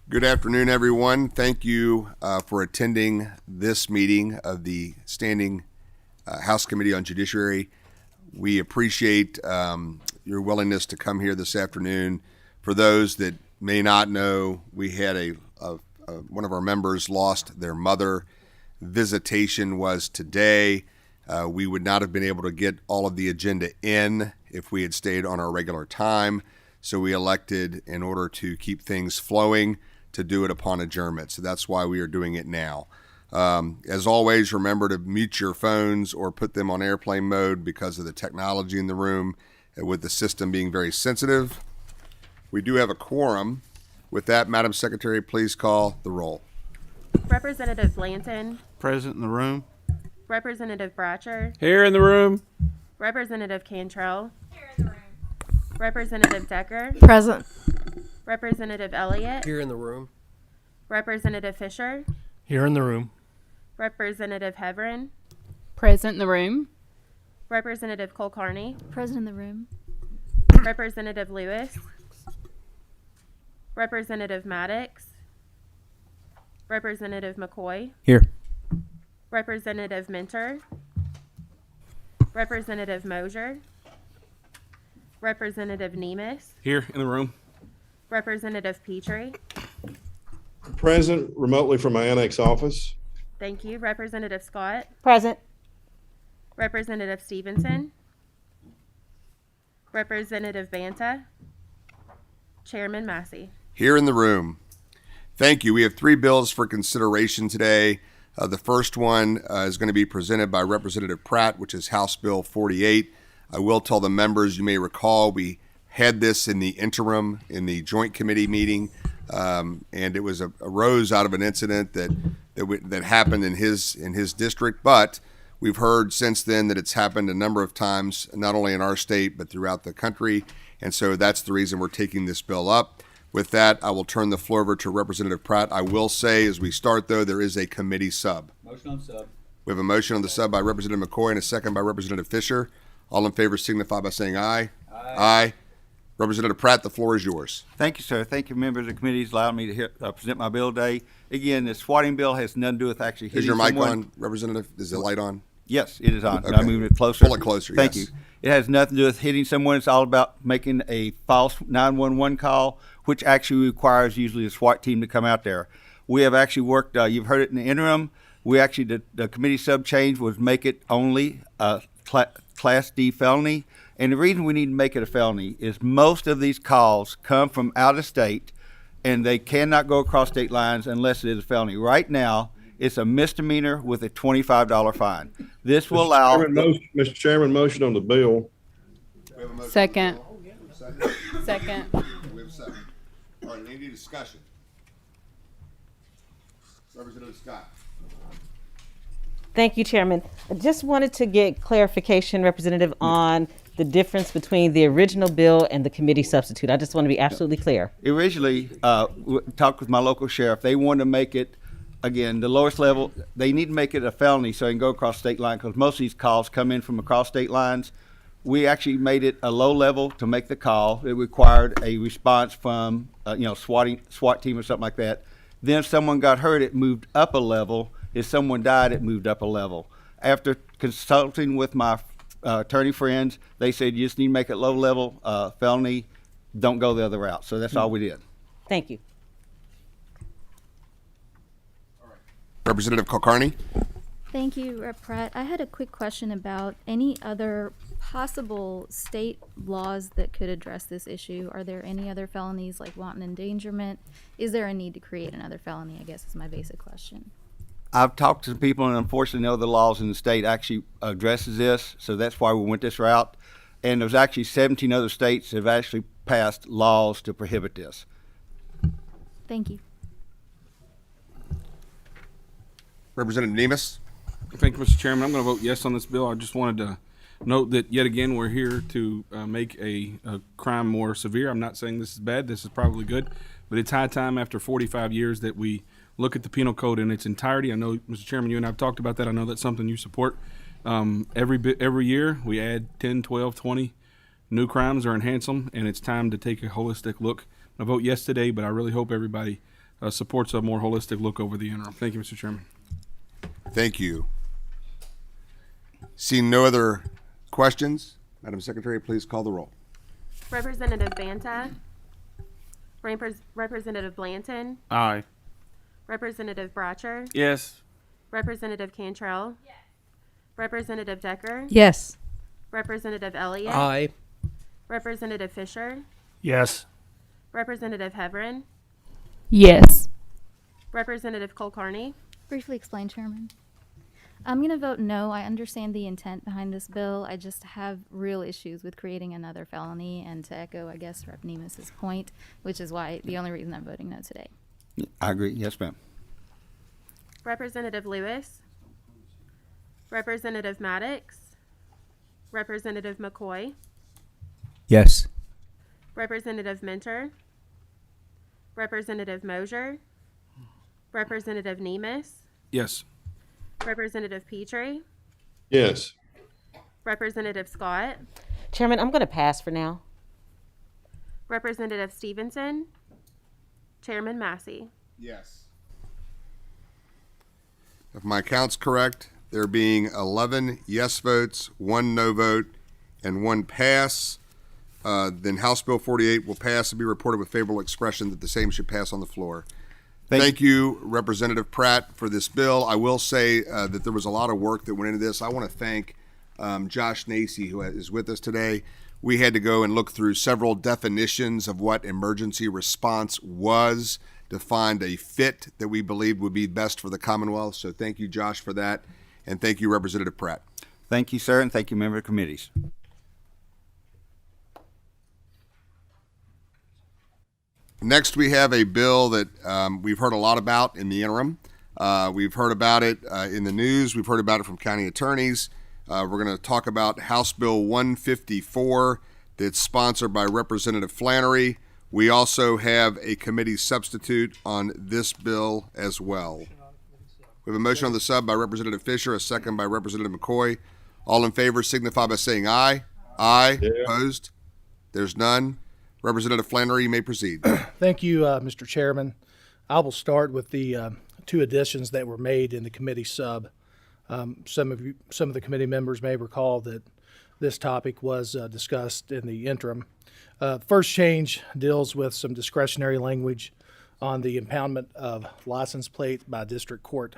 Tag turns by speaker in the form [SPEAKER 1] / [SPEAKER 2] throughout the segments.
[SPEAKER 1] Good afternoon, everyone. Thank you for attending this meeting of the Standing House Committee on Judiciary. We appreciate your willingness to come here this afternoon. For those that may not know, we had one of our members lost their mother. Visitation was today. We would not have been able to get all of the agenda in if we had stayed on our regular time. So we elected, in order to keep things flowing, to do it upon adjournment. So that's why we are doing it now. As always, remember to mute your phones or put them on airplane mode because of the technology in the room, with the system being very sensitive. We do have a quorum. With that, Madam Secretary, please call the roll.
[SPEAKER 2] Representative Blanton.
[SPEAKER 3] Present in the room.
[SPEAKER 2] Representative Bratcher.
[SPEAKER 4] Here in the room.
[SPEAKER 2] Representative Cantrell. Here in the room. Representative Decker.
[SPEAKER 5] Present.
[SPEAKER 2] Representative Elliott.
[SPEAKER 6] Here in the room.
[SPEAKER 2] Representative Fisher.
[SPEAKER 4] Here in the room.
[SPEAKER 2] Representative Heverin.
[SPEAKER 5] Present in the room.
[SPEAKER 2] Representative Kulkarni.
[SPEAKER 5] Present in the room.
[SPEAKER 2] Representative Lewis. Representative Maddox. Representative McCoy.
[SPEAKER 4] Here.
[SPEAKER 2] Representative Minter. Representative Mosier. Representative Nemes.
[SPEAKER 4] Here in the room.
[SPEAKER 2] Representative Petrie.
[SPEAKER 7] Present remotely from my annex office.
[SPEAKER 2] Thank you. Representative Scott.
[SPEAKER 5] Present.
[SPEAKER 2] Representative Stevenson. Representative Banta. Chairman Massey.
[SPEAKER 1] Here in the room. Thank you. We have 3 bills for consideration today. The first one is going to be presented by Representative Pratt, which is House Bill 48. I will tell the members, you may recall, we had this in the interim in the joint committee meeting, and it was arose out of an incident that happened in his district. But we've heard since then that it's happened a number of times, not only in our state but throughout the country, and so that's the reason we're taking this bill up. With that, I will turn the floor over to Representative Pratt. I will say, as we start, though, there is a committee sub.
[SPEAKER 6] Motion on sub.
[SPEAKER 1] We have a motion on the sub by Representative McCoy and a second by Representative Fisher. All in favor signify by saying aye. Aye. Representative Pratt, the floor is yours.
[SPEAKER 3] Thank you, sir. Thank you, members of the committee, for allowing me to present my bill today. Again, the swatting bill has nothing to do with actually hitting someone.
[SPEAKER 1] Is your mic on, Representative? Is the light on?
[SPEAKER 3] Yes, it is on.
[SPEAKER 1] Okay.
[SPEAKER 3] I'm moving it closer.
[SPEAKER 1] Pull it closer,
[SPEAKER 3] Thank
[SPEAKER 1] yes.
[SPEAKER 3] you. It has nothing to do with hitting someone. It's all about making a false 911 call, which actually requires usually a SWAT team to come out there. We have actually worked, you've heard it in the interim. We actually, the committee sub change was make it only a Class D felony. And the reason we need to make it a felony is most of these calls come from out of state, and they cannot go across state lines unless it is a felony. Right now, it's a misdemeanor with a $25 fine. This will allow...
[SPEAKER 7] Mr. Chairman, motion on the bill.
[SPEAKER 5] Second. Second.
[SPEAKER 1] We have a second. All right, any discussion? Representative Scott.
[SPEAKER 8] Thank you, Chairman. I just wanted to get clarification, Representative, on the difference between the original bill and the committee substitute. I just want to be absolutely clear.
[SPEAKER 3] Originally, talked with my local sheriff. They wanted to make it, again, the lowest level. They need to make it a felony so they can go across state line, because most of these calls come in from across state lines. We actually made it a low level to make the call. It required a response from, SWAT team or something like that. Then if someone got hurt, it moved up a level. If someone died, it moved up a level. After consulting with my attorney friends, they said you just need to make it low level felony. Don't go the other route. So that's all we did.
[SPEAKER 8] Thank you.
[SPEAKER 1] Representative Kulkarni.
[SPEAKER 9] Thank you, Rep. Pratt. I had a quick question about any other possible state laws that could address this issue. Are there any other felonies like wanton endangerment? Is there a need to create another felony, I guess is my basic question.
[SPEAKER 3] I've talked to people, and unfortunately, no other laws in the state actually addresses this, so that's why we went this route. And there's actually 17 other states that have actually passed laws to prohibit this.
[SPEAKER 9] Thank you.
[SPEAKER 1] Representative Nemes.
[SPEAKER 4] Thank you, Mr. Chairman. I'm going to vote yes on this bill. I just wanted to note that yet again we're here to make a crime more severe. I'm not saying this is bad. This is probably good, but it's high time after 45 years that we look at the penal code in its entirety. I know, Mr. Chairman, you and I have talked about that. I know that's something you support. Every year we add 10, 12, 20 new crimes or enhance them, and it's time to take a holistic look. I vote yes today, but I really hope everybody supports a more holistic look over the interim. Thank you, Mr. Chairman.
[SPEAKER 1] Thank you. Seeing no other questions, Madam Secretary, please call the roll.
[SPEAKER 2] Representative Banta. Representative Blanton.
[SPEAKER 6] Aye.
[SPEAKER 2] Representative Brotcher.
[SPEAKER 6] Yes.
[SPEAKER 2] Representative Cantrell. Yes. Representative Decker.
[SPEAKER 8] Yes.
[SPEAKER 2] Representative Elliott.
[SPEAKER 6] Aye.
[SPEAKER 2] Representative Fisher.
[SPEAKER 6] Yes.
[SPEAKER 2] Representative Heverin.
[SPEAKER 5] Yes.
[SPEAKER 2] Representative Kulkarni.
[SPEAKER 9] Briefly explain, Chairman. I'm going to vote no. I understand the intent behind this bill. I just have real issues with creating another felony, and to echo, I guess, Rep. Nemus's point, which is why the only reason I'm voting no today.
[SPEAKER 3] I agree. Yes, ma'am.
[SPEAKER 2] Representative Lewis. Representative Maddox. Representative McCoy.
[SPEAKER 6] Yes.
[SPEAKER 2] Representative Minter. Representative Mosier. Representative Nemus.
[SPEAKER 4] Yes.
[SPEAKER 2] Representative Petrie.
[SPEAKER 7] Yes.
[SPEAKER 2] Representative Scott.
[SPEAKER 8] Chairman, I'm going to pass for now.
[SPEAKER 2] Representative Stevenson. Chairman Massey.
[SPEAKER 1] Yes. If my count's correct, there being 11 yes votes, 1 no vote, and 1 pass, then House Bill 48 will pass and be reported with favorable expression that the same should pass on the floor. Thank you, Representative Pratt, for this bill. I will say that there was a lot of work that went into this. I want to thank Josh Nacy, who is with us today. We had to go and look through several definitions of what emergency response was to find a fit that we believed would be best for the Commonwealth. So thank you, Josh, for that. And thank you, Representative Pratt.
[SPEAKER 3] Thank you, sir, and thank you, member of committees.
[SPEAKER 1] Next, we have a bill that we've heard a lot about in the interim. We've heard about it in the news. We've heard about it from county attorneys. We're going to talk about House Bill 154 that's sponsored by Representative Flannery. We also have a committee substitute on this bill as well. We have a motion on the sub by Representative Fisher, a second by Representative McCoy. All in favor signify by saying aye. Aye.
[SPEAKER 7] Yeah.
[SPEAKER 1] Opposed? There's none. Representative Flannery, you may proceed.
[SPEAKER 10] Thank you, Mr. Chairman. I will start with the 2 additions that were made in the committee sub. Some of the committee members may recall that this topic was discussed in the interim. The first change deals with some discretionary language on the impoundment of license plates by district court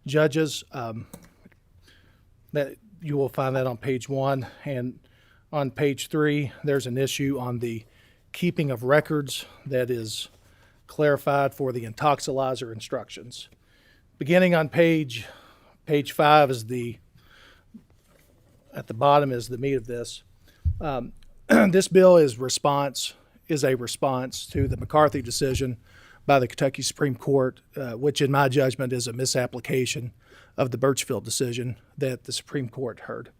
[SPEAKER 10] judges. That you will find that on page 1, and on page 3, there's an issue on the keeping of records that is clarified for the intoxilizer instructions. Beginning on page 5 is at the bottom is the meat of this. This bill is a response to the McCarthy decision by the Kentucky Supreme Court, which in my judgment is a misapplication of the Birchfield decision that the Supreme Court heard.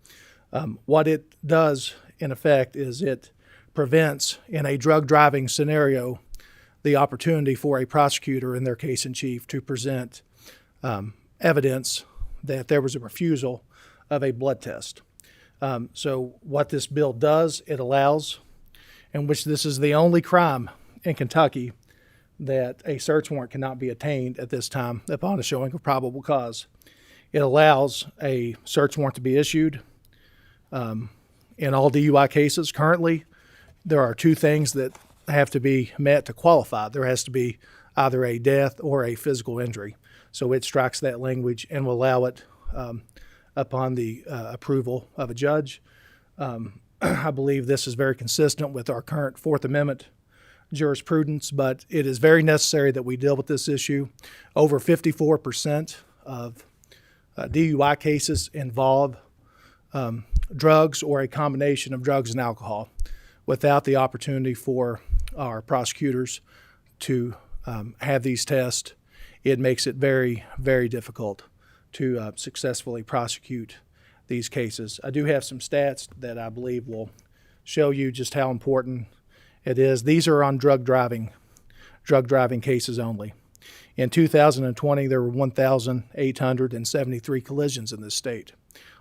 [SPEAKER 10] What it does, in effect, is it prevents, in a drug driving scenario, the opportunity for a prosecutor in their case in chief to present evidence that there was a refusal of a blood test. So what this bill does, it allows, in which this is the only crime in Kentucky that a search warrant cannot be obtained at this time upon a showing of probable cause. It allows a search warrant to be issued in all DUI cases. Currently, there are 2 things that have to be met to qualify. There has to be either a death or a physical injury. So it strikes that language and will allow it upon the approval of a judge. I believe this is very consistent with our current Fourth Amendment jurisprudence, but it is very necessary that we deal with this issue. Over 54% of DUI cases involve drugs or a combination of drugs and alcohol. Without the opportunity for our prosecutors to have these tests, it makes it very, very difficult to successfully prosecute these cases. I do have some stats that I believe will show you just how important it is. These are on drug driving cases only. In 2020, there were 1,873 collisions in this state.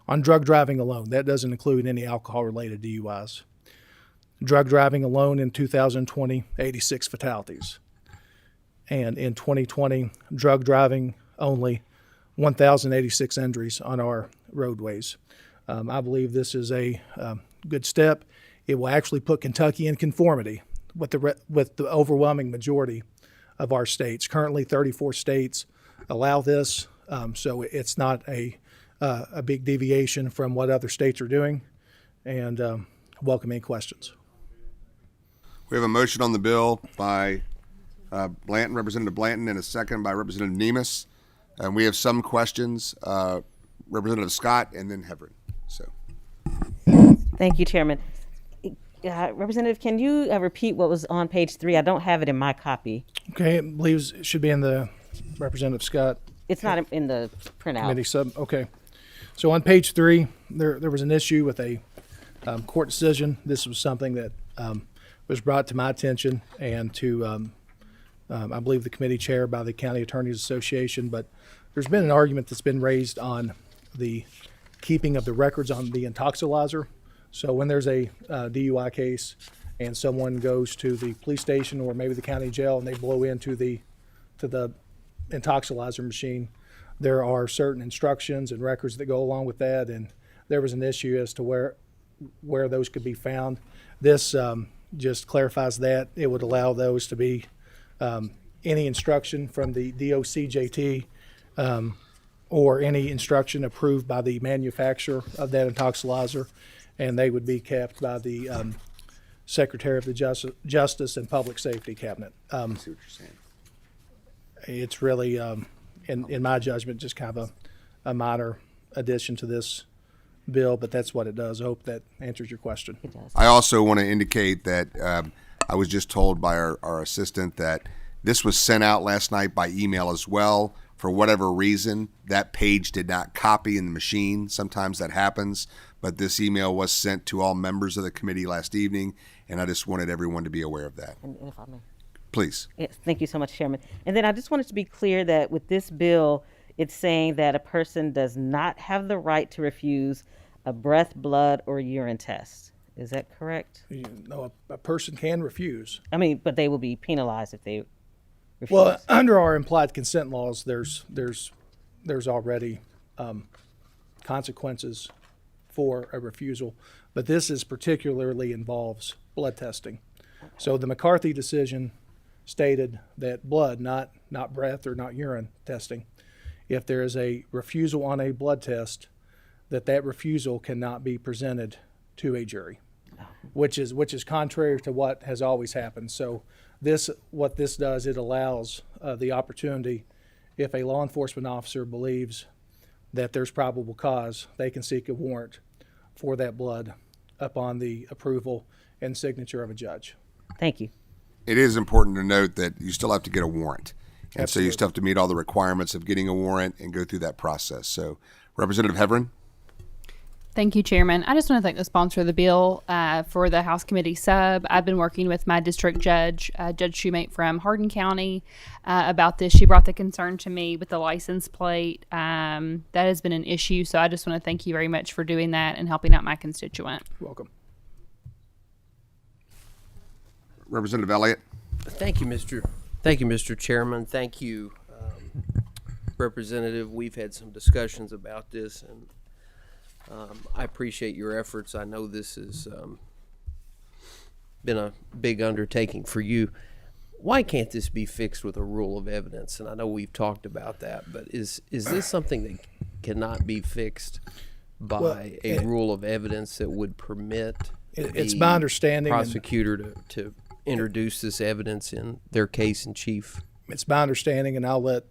[SPEAKER 10] On drug driving alone, that doesn't include any alcohol-related DUIs. Drug driving alone in 2020, 86 fatalities. And in 2020, drug driving only 1,086 injuries on our roadways. I believe this is a good step. It will actually put Kentucky in conformity with the overwhelming majority of our states. Currently, 34 states allow this, so it's not a big deviation from what other states are doing. And welcome any questions.
[SPEAKER 1] We have a motion on the bill by Blanton, Representative Blanton, and a second by Representative Nemus. And we have some questions, Representative Scott and then Hebron. So,
[SPEAKER 8] Thank you, Chairman. Representative, can you repeat what was on page 3? I don't have it in my copy.
[SPEAKER 10] Okay, it believes it should be in the Representative Scott
[SPEAKER 8] It's not in the printout.
[SPEAKER 10] committee sub. Okay, so on page 3, there was an issue with a court decision. This was something that was brought to my attention and to I believe the committee chair by the County Attorneys Association. But there's been an argument that's been raised on the keeping of the records on the intoxilizer. So when there's a DUI case and someone goes to the police station or maybe the county jail and they blow into the intoxilizer machine, there are certain instructions and records that go along with that. And there was an issue as to where those could be found. This just clarifies that. It would allow those to be any instruction from the DOCJT or any instruction approved by the manufacturer of that intoxilizer, and they would be kept by the Secretary of the Justice and Public Safety Cabinet.
[SPEAKER 1] I see what you're saying.
[SPEAKER 10] It's really, in my judgment, just kind of a minor addition to this bill, but that's what it does. I hope that answers your question.
[SPEAKER 8] It does.
[SPEAKER 1] I also want to indicate that I was just told by our assistant that this was sent out last night by email as well. For whatever reason, that page did not copy in the machine. Sometimes that happens, but this email was sent to all members of the committee last evening, and I just wanted everyone to be aware of that.
[SPEAKER 8] And if I may.
[SPEAKER 1] Please.
[SPEAKER 8] Yes, thank you so much, Chairman. And then I just wanted to be clear that with this bill, it's saying that a person does not have the right to refuse a breath, blood, or urine test. Is that correct?
[SPEAKER 10] You know, a person can refuse.
[SPEAKER 8] I mean, but they will be penalized if they refuse.
[SPEAKER 10] Well, under our implied consent laws, there's already consequences for a refusal, but this is particularly involves blood testing. So the McCarthy decision stated that blood, not breath or not urine testing, if there is a refusal on a blood test, that refusal cannot be presented to a jury, which is contrary to what has always happened. So what this does, it allows the opportunity, if a law enforcement officer believes that there's probable cause, they can seek a warrant for that blood upon the approval and signature of a judge.
[SPEAKER 8] Thank you.
[SPEAKER 1] It is important to note that you still have to get a warrant. And so you
[SPEAKER 10] Absolutely.
[SPEAKER 1] still have to meet all the requirements of getting a warrant and go through that process. So Representative Hebron?
[SPEAKER 5] Thank you, Chairman. I just want to thank the sponsor of the bill for the House Committee sub. I've been working with my district judge, Judge Shoemate from Hardin County, about this. She brought the concern to me with the license plate. That has been an issue, so I just want to thank you very much for doing that and helping out my constituent.
[SPEAKER 10] Welcome.
[SPEAKER 1] Representative Elliott?
[SPEAKER 11] Thank you, Mr. Chairman. Thank you, Representative. We've had some discussions about this, and I appreciate your efforts. I know this has been a big undertaking for you. Why can't this be fixed with a rule of evidence? And I know we've talked about that, but is this something that cannot be fixed by a rule of evidence that would permit
[SPEAKER 10] It's my understanding.
[SPEAKER 11] prosecutor to introduce this evidence in their case in chief?
[SPEAKER 10] It's my understanding, and I'll let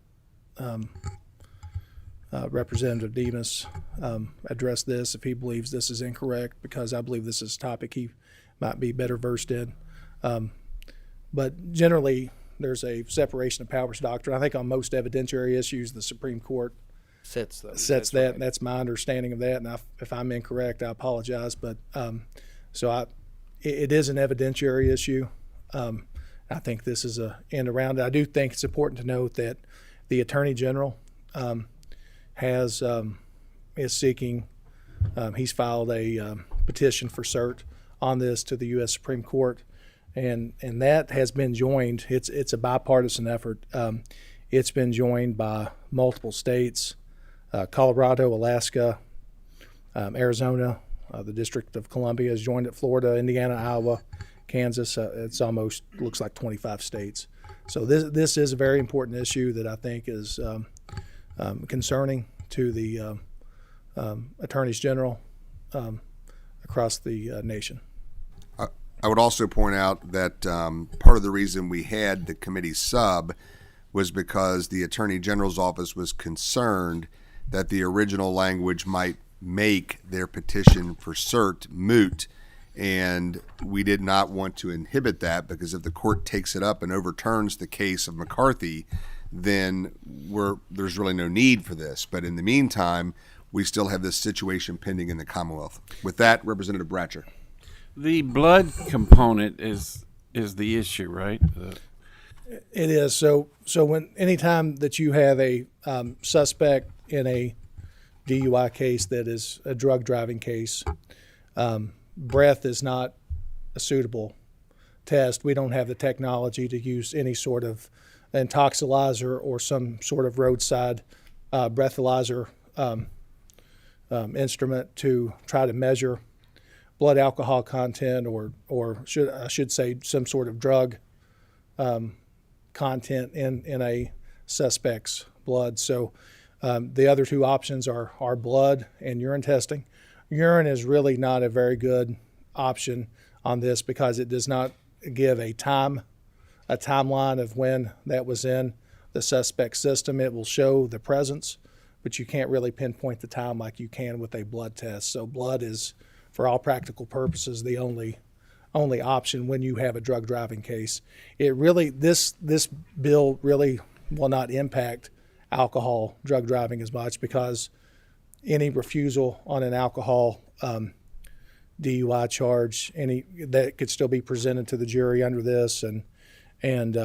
[SPEAKER 10] Representative Demas address this if he believes this is incorrect, because I believe this is a topic he might be better versed in. But generally, there's a separation of powers doctrine. I think on most evidentiary issues, the Supreme Court
[SPEAKER 11] Sets those.
[SPEAKER 10] sets
[SPEAKER 11] That's
[SPEAKER 10] that.
[SPEAKER 11] right.
[SPEAKER 10] And that's my understanding of that. And if I'm incorrect, I apologize. But it is an evidentiary issue. I think this is a end around it. I do think it's important to note that the Attorney General is seeking. He's filed a petition for cert on this to the U.S. Supreme Court, and that has been joined. It's a bipartisan effort. It's been joined by multiple states, Colorado, Alaska, Arizona, the District of Columbia has joined it, Florida, Indiana, Iowa, Kansas. It's almost looks like 25 states. So this is a very important issue that I think is concerning to the attorneys general across the nation.
[SPEAKER 1] I would also point out that part of the reason we had the committee sub was because the Attorney General's office was concerned that the original language might make their petition for cert moot, and we did not want to inhibit that, because if the court takes it up and overturns the case of McCarthy, then there's really no need for this. But in the meantime, we still have this situation pending in the Commonwealth. With that, Representative Bratcher.
[SPEAKER 12] The blood component is the issue, right?
[SPEAKER 10] It is. So anytime that you have a suspect in a DUI case that is a drug driving case, breath is not a suitable test. We don't have the technology to use any sort of intoxilizer or some sort of roadside breathalyzer instrument to try to measure blood alcohol content or I should say some sort of drug content in a suspect's blood. So the other two options are blood and urine testing. Urine is really not a very good option on this because it does not give a timeline of when that was in the suspect's system. It will show the presence, but you can't really pinpoint the time like you can with a blood test. So blood is, for all practical purposes, the only option when you have a drug driving case. It really, this bill really will not impact alcohol drug driving as much, because any refusal on an alcohol DUI charge, that could still be presented to the jury under this, and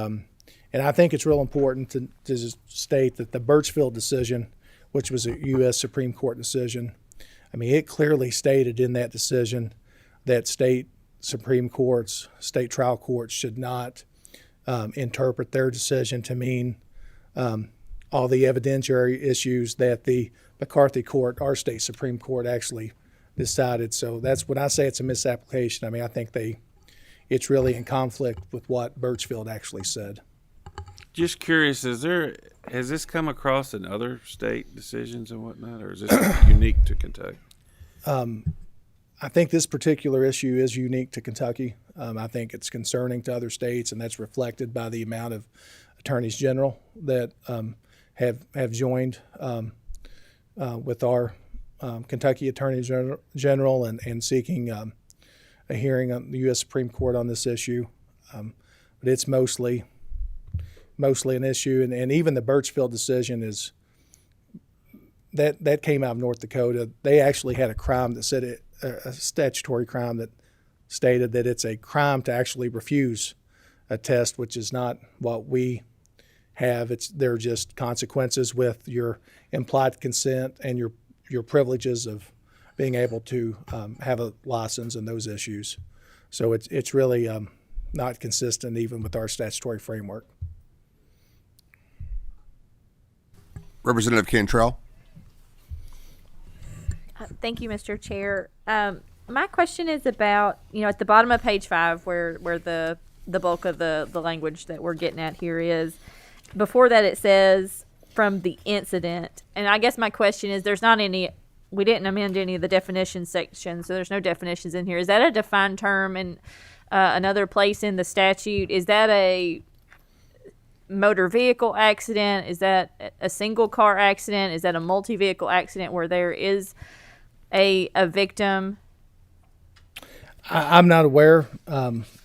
[SPEAKER 10] I think it's real important to state that the Birchfield decision, which was a U.S. Supreme Court decision, I mean, it clearly stated in that decision that state Supreme Courts, state trial courts should not interpret their decision to mean all the evidentiary issues that the McCarthy court, our state Supreme Court, actually decided. So that's when I say it's a misapplication. I mean, I think it's really in conflict with what Birchfield actually said.
[SPEAKER 12] Just curious, has this come across in other state decisions and whatnot, or is this unique to Kentucky?
[SPEAKER 10] I think this particular issue is unique to Kentucky. I think it's concerning to other states, and that's reflected by the amount of attorneys general that have joined with our Kentucky Attorney General and seeking a hearing on the U.S. Supreme Court on this issue. But it's mostly an issue, and even the Birchfield decision is that came out of North Dakota. They actually had a crime that said a statutory crime that stated that it's a crime to actually refuse a test, which is not what we have. There are just consequences with your implied consent and your privileges of being able to have a license and those issues. So it's really not consistent even with our statutory framework.
[SPEAKER 1] Representative Cantrell.
[SPEAKER 2] Thank you, Mr. Chair. My question is about, at the bottom of page 5, where the bulk of the language that we're getting at here is. Before that, it says from the incident. And I guess my question is, we didn't amend any of the definition sections, so there's no definitions in here. Is that a defined term in another place in the statute? Is that a motor vehicle accident? Is that a single car accident? Is that a multi-vehicle accident where there is a victim?
[SPEAKER 10] I'm not aware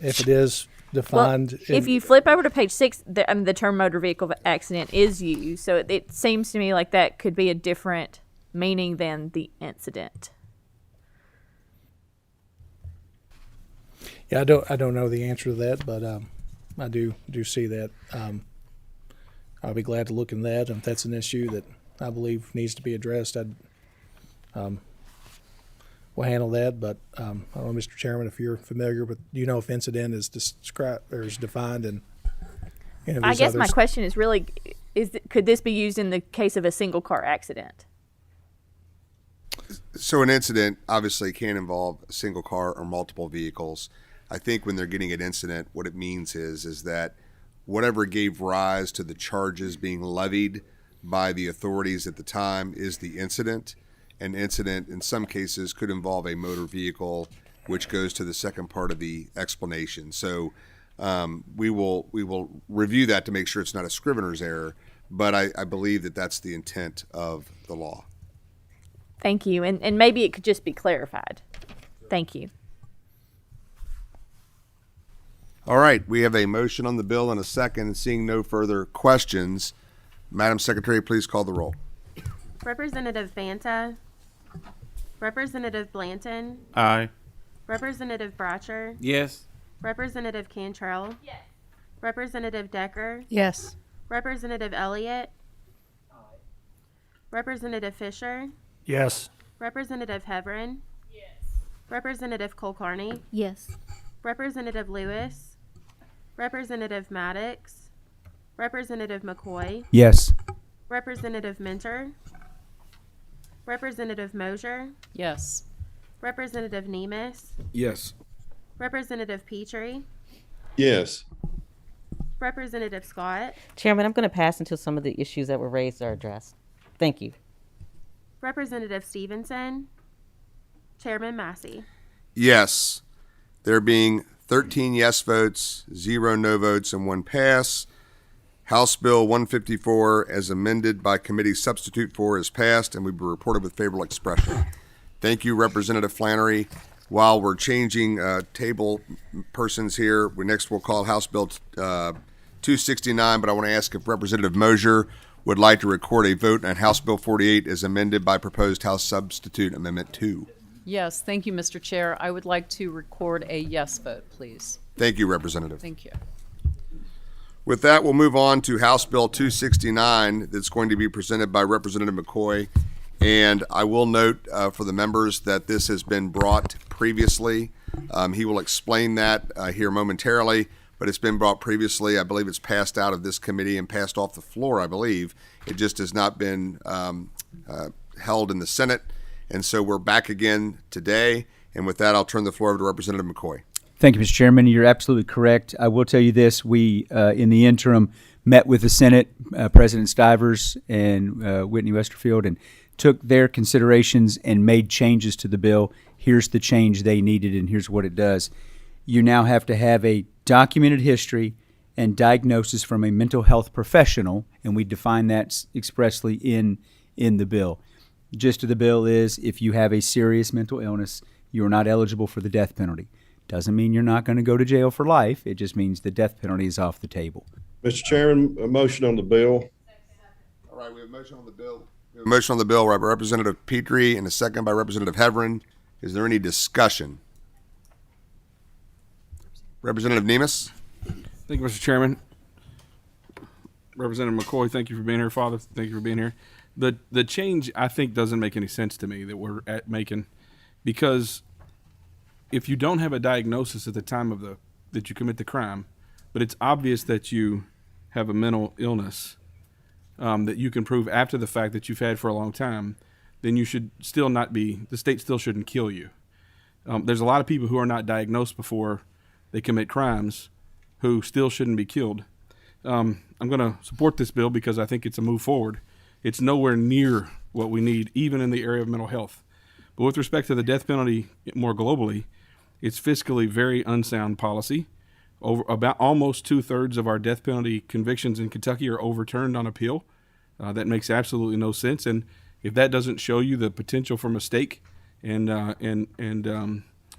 [SPEAKER 10] if it is defined.
[SPEAKER 2] Well, if you flip over to page 6, the term motor vehicle accident is used, so it seems to me like that could be a different meaning than the incident.
[SPEAKER 10] Yeah, I don't know the answer to that, but I do see that. I'll be glad to look in that, and if that's an issue that I believe needs to be addressed, I'd we'll handle that. But I don't know, Mr. Chairman, if you're familiar with, do you know if incident is described or is defined in any of
[SPEAKER 2] I
[SPEAKER 10] these
[SPEAKER 2] guess my
[SPEAKER 10] others?
[SPEAKER 2] question is really, could this be used in the case of a single car accident?
[SPEAKER 1] So an incident obviously can involve a single car or multiple vehicles. I think when they're getting an incident, what it means is that whatever gave rise to the charges being levied by the authorities at the time is the incident. An incident in some cases could involve a motor vehicle, which goes to the second part of the explanation. So we will review that to make sure it's not a scrivener's error, but I believe that that's the intent of the law.
[SPEAKER 2] Thank you. And maybe it could just be clarified. Thank you.
[SPEAKER 1] All right, we have a motion on the bill and a second, and seeing no further questions, Madam Secretary, please call the roll.
[SPEAKER 13] Representative Banta, Representative Blanton,
[SPEAKER 12] Aye.
[SPEAKER 13] Representative Brotcher,
[SPEAKER 12] Yes.
[SPEAKER 13] Representative Cantrell, Representative Decker,
[SPEAKER 5] Yes.
[SPEAKER 13] Representative Elliott, Representative Fisher,
[SPEAKER 6] Yes.
[SPEAKER 13] Representative Heverin, Representative Kulkarni,
[SPEAKER 9] Yes.
[SPEAKER 13] Representative Lewis, Representative Maddox, Representative McCoy,
[SPEAKER 6] Yes.
[SPEAKER 13] Representative Minter, Representative Mosier,
[SPEAKER 5] Yes.
[SPEAKER 13] Representative Nemus,
[SPEAKER 4] Yes.
[SPEAKER 13] Representative Petrie,
[SPEAKER 7] Yes.
[SPEAKER 13] Representative Scott,
[SPEAKER 8] Chairman, I'm going to pass until some of the issues that were raised are addressed. Thank you.
[SPEAKER 13] Representative Stevenson, Chairman Massey.
[SPEAKER 1] Yes, there being 13 yes votes, 0 no votes, and 1 pass. House Bill 154, as amended by committee substitute 4, is passed and will be reported with favorable expression. Thank you, Representative Flannery. While we're changing table persons here, next we'll call House Bill 269, but I want to ask if Representative Mosier would like to record a vote on House Bill 48 as amended by proposed House Substitute Amendment 2.
[SPEAKER 14] Yes, thank you, Mr. Chair. I would like to record a yes vote, please.
[SPEAKER 1] Thank you, Representative.
[SPEAKER 14] Thank you.
[SPEAKER 1] With that, we'll move on to House Bill 269 that's going to be presented by Representative McCoy. And I will note for the members that this has been brought previously. He will explain that here momentarily, but it's been brought previously. I believe it's passed out of this committee and passed off the floor, I believe. It just has not been held in the Senate. And so we're back again today. And with that, I'll turn the floor over to Representative McCoy.
[SPEAKER 6] Thank you, Mr. Chairman. You're absolutely correct. I will tell you this. We, in the interim, met with the Senate, President Stivers and Whitney Westerfield, and took their considerations and made changes to the bill. Here's the change they needed, and here's what it does. You now have to have a documented history and diagnosis from a mental health professional, and we define that expressly in the bill. The gist of the bill is if you have a serious mental illness, you are not eligible for the death penalty. Doesn't mean you're not going to go to jail for life. It just means the death penalty is off the table.
[SPEAKER 7] Mr. Chairman, a motion on the bill.
[SPEAKER 1] All right, we have a motion on the bill. We have a motion on the bill by Representative Petrie and a second by Representative Heverin. Is there any discussion? Representative Nemus?
[SPEAKER 4] Thank you, Mr. Chairman. Representative McCoy, thank you for being here. Father, thank you for being here. The change, I think, doesn't make any sense to me that we're making, because if you don't have a diagnosis at the time that you commit the crime, but it's obvious that you have a mental illness that you can prove after the fact that you've had for a long time, then you should still not be, the state still shouldn't kill you. There's a lot of people who are not diagnosed before they commit crimes who still shouldn't be killed. I'm going to support this bill because I think it's a move forward. It's nowhere near what we need, even in the area of mental health. But with respect to the death penalty more globally, it's fiscally very unsound policy. About almost 2/3 of our death penalty convictions in Kentucky are overturned on appeal. That makes absolutely no sense. And if that doesn't show you the potential for mistake and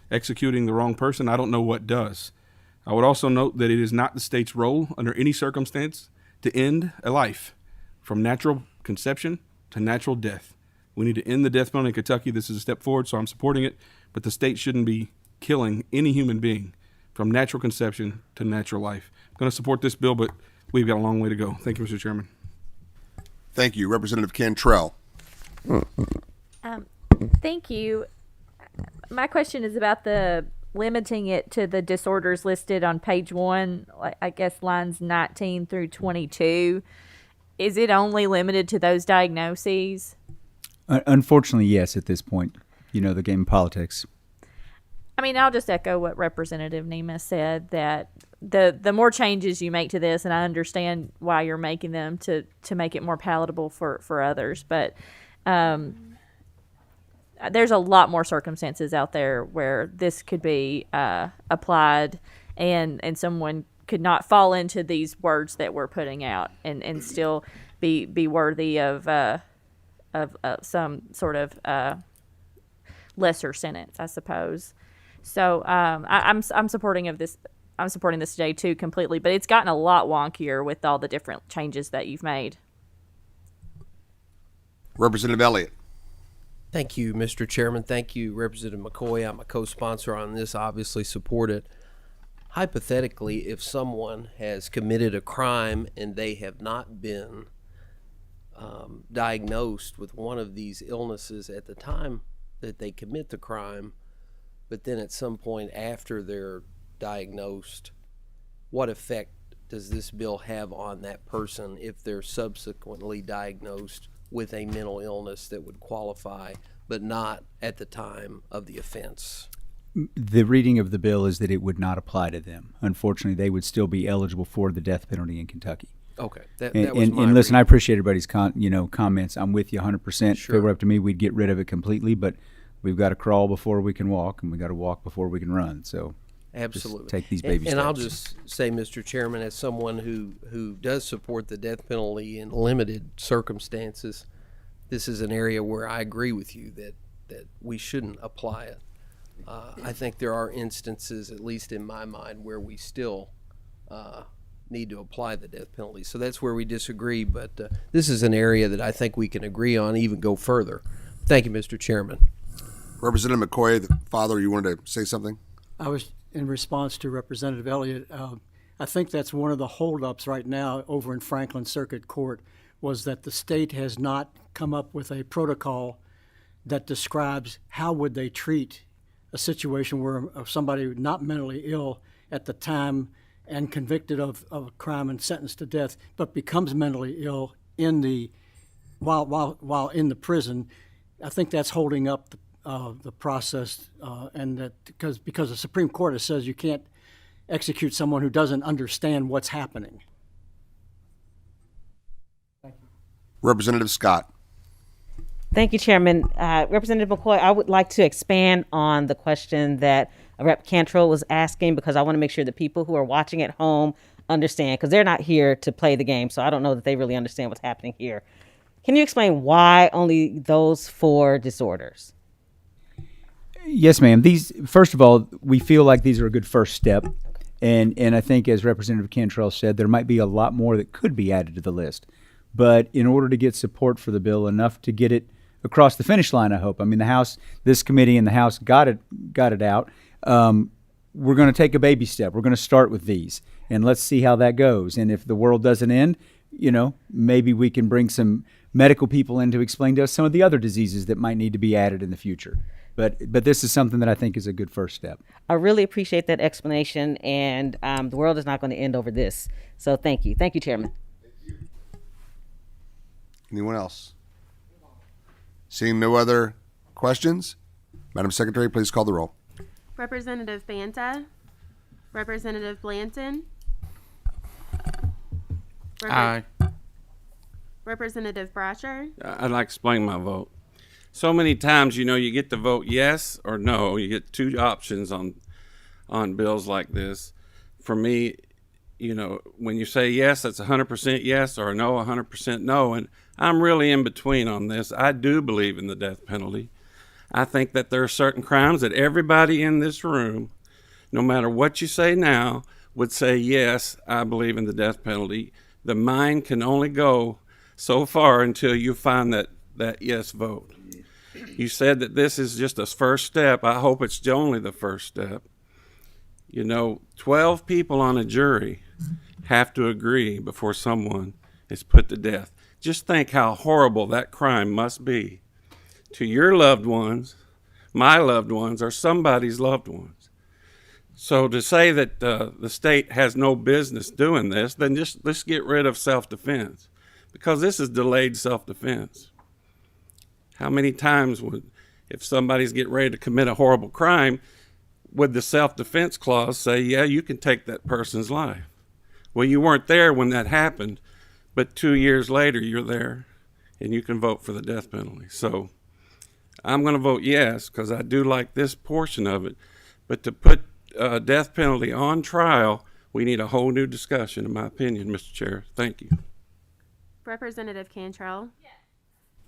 [SPEAKER 4] executing the wrong person, I don't know what does. I would also note that it is not the state's role under any circumstance to end a life from natural conception to natural death. We need to end the death penalty in Kentucky. This is a step forward, so I'm supporting it. But the state shouldn't be killing any human being from natural conception to natural life. I'm going to support this bill, but we've got a long way to go. Thank you, Mr. Chairman.
[SPEAKER 1] Thank you. Representative Cantrell.
[SPEAKER 2] Thank you. my question is about the limiting it to the disorders listed on page 1, like, I guess lines 19 through 22. Is it only limited to those diagnoses?
[SPEAKER 6] Unfortunately, yes, at this point. You know, the game of politics.
[SPEAKER 2] I mean, I'll just echo what Representative Nema said, that the more changes you make to this, and I understand why you're making them to make it more palatable for others, but there's a lot more circumstances out there where this could be applied, and someone could not fall into these words that we're putting out and still be worthy of some sort of lesser sentence, I suppose. So I'm supporting of this. I'm supporting this today too completely, but it's gotten a lot wonkier with all the different changes that you've made.
[SPEAKER 1] Representative Elliott.
[SPEAKER 11] Thank you, Mr. Chairman. Thank you, Representative McCoy. I'm a co-sponsor on this, obviously support it. Hypothetically, if someone has committed a crime and they have not been diagnosed with one of these illnesses at the time that they commit the crime, but then at some point after they're diagnosed, what effect does this bill have on that person if they're subsequently diagnosed with a mental illness that would qualify, but not at the time of the offense?
[SPEAKER 6] The reading of the bill is that it would not apply to them. Unfortunately, they would still be eligible for the death penalty in Kentucky.
[SPEAKER 11] Okay, that
[SPEAKER 6] And,
[SPEAKER 11] was
[SPEAKER 6] and,
[SPEAKER 11] my
[SPEAKER 6] and listen,
[SPEAKER 11] reading.
[SPEAKER 6] I appreciate everybody's comments. I'm with you 100%.
[SPEAKER 11] Sure.
[SPEAKER 6] If it were up to me, we'd get rid of it completely, but we've got to crawl before we can walk, and we've got to walk before we can run. So
[SPEAKER 11] Absolutely.
[SPEAKER 6] just take these baby
[SPEAKER 11] and
[SPEAKER 6] steps.
[SPEAKER 11] I'll just say, Mr. Chairman, as someone who does support the death penalty in limited circumstances, this is an area where I agree with you that we shouldn't apply it. I think there are instances, at least in my mind, where we still need to apply the death penalty. So that's where we disagree, but this is an area that I think we can agree on, even go further. Thank you, Mr. Chairman.
[SPEAKER 1] Representative McCoy, the father, you wanted to say something?
[SPEAKER 15] I was in response to Representative Elliott. I think that's one of the holdups right now over in Franklin Circuit Court, was that the state has not come up with a protocol that describes how would they treat a situation where somebody not mentally ill at the time and convicted of a crime and sentenced to death, but becomes mentally ill in the while in the prison. I think that's holding up the process, and that because the Supreme Court has says you can't execute someone who doesn't understand what's happening.
[SPEAKER 1] Representative Scott.
[SPEAKER 8] Thank you, Chairman. Representative McCoy, I would like to expand on the question that Rep. Cantrell was asking, because I want to make sure that people who are watching at home understand, because they're not here to play the game, so I don't know that they really understand what's happening here. Can you explain why only those 4 disorders?
[SPEAKER 6] Yes, ma'am. First of all, we feel like these are a good first step. And I think, as Representative Cantrell said, there might be a lot more that could be added to the list. But in order to get support for the bill, enough to get it across the finish line, I hope. I mean, the House, this committee and the House got it out. We're going to take a baby step. We're going to start with these, and let's see how that goes. And if the world doesn't end, maybe we can bring some medical people in to explain to us some of the other diseases that might need to be added in the future. But this is something that I think is a good first step.
[SPEAKER 8] I really appreciate that explanation, and the world is not going to end over this. So thank you. Thank you, Chairman.
[SPEAKER 1] Anyone else? Seeing no other questions, Madam Secretary, please call the roll.
[SPEAKER 13] Representative Banta, Representative Blanton.
[SPEAKER 12] Aye.
[SPEAKER 13] Representative Brasher.
[SPEAKER 12] I'd like to explain my vote. So many times, you get to vote yes or no. You get 2 options on bills like this. For me, when you say yes, that's 100% yes, or no, 100% no. And I'm really in between on this. I do believe in the death penalty. I think that there are certain crimes that everybody in this room, no matter what you say now, would say, yes, I believe in the death penalty. The mind can only go so far until you find that yes vote. You said that this is just a first step. I hope it's only the first step. 12 people on a jury have to agree before someone is put to death. Just think how horrible that crime must be to your loved ones, my loved ones or somebody's loved ones. So to say that the state has no business doing this, then just let's get rid of self-defense, because this is delayed self-defense. How many times would, if somebody's getting ready to commit a horrible crime, would the self-defense clause say, yeah, you can take that person's life? Well, you weren't there when that happened, but 2 years later you're there and you can vote for the death penalty. So I'm going to vote yes, because I do like this portion of it. But to put death penalty on trial, we need a whole new discussion, in my opinion, Mr. Chair. Thank you.
[SPEAKER 13] Representative Cantrell? Yes.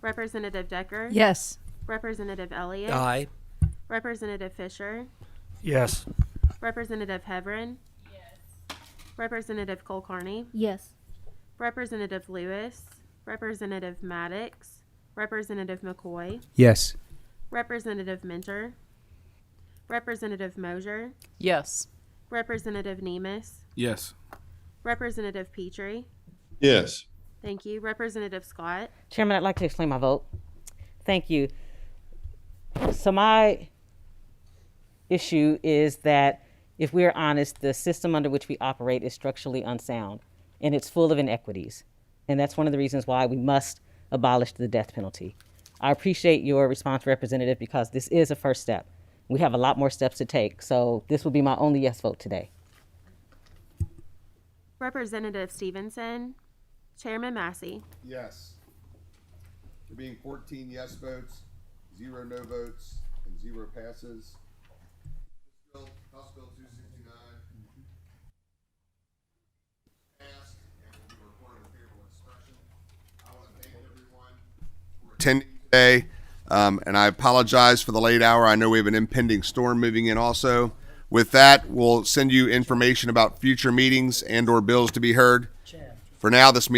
[SPEAKER 13] Representative Decker?
[SPEAKER 14] Yes.
[SPEAKER 13] Representative Elliott?
[SPEAKER 11] Aye.
[SPEAKER 13] Representative Fisher?
[SPEAKER 10] Yes.
[SPEAKER 13] Representative Heverin? Yes. Representative Colcarney?
[SPEAKER 9] Yes.
[SPEAKER 13] Representative Lewis? Representative Maddox? Representative McCoy?
[SPEAKER 6] Yes.
[SPEAKER 13] Representative Minter? Representative Mosier?
[SPEAKER 14] Yes.
[SPEAKER 13] Representative Nemus?
[SPEAKER 4] Yes.
[SPEAKER 13] Representative Petrie?
[SPEAKER 7] Yes.
[SPEAKER 13] Thank you. Representative Scott?
[SPEAKER 8] Chairman, I'd like to explain my vote. Thank you. So my issue is that, if we're honest, the system under which we operate is structurally unsound, and it's full of inequities. And that's one of the reasons why we must abolish the death penalty. I appreciate your response, Representative, because this is a first step. We have a lot more steps to take, so this will be my only yes vote today.
[SPEAKER 13] Representative Stevenson? Chairman Massey?
[SPEAKER 1] Yes. There being 14 yes votes, 0 no votes, and 0 passes. House Bill 269 passed and will be reported in favorable expression. I want to thank everyone for attending today, and I apologize for the late hour. I know we have an impending storm moving in also. With that, we'll send you information about future meetings and/or bills to be heard. For now, this meeting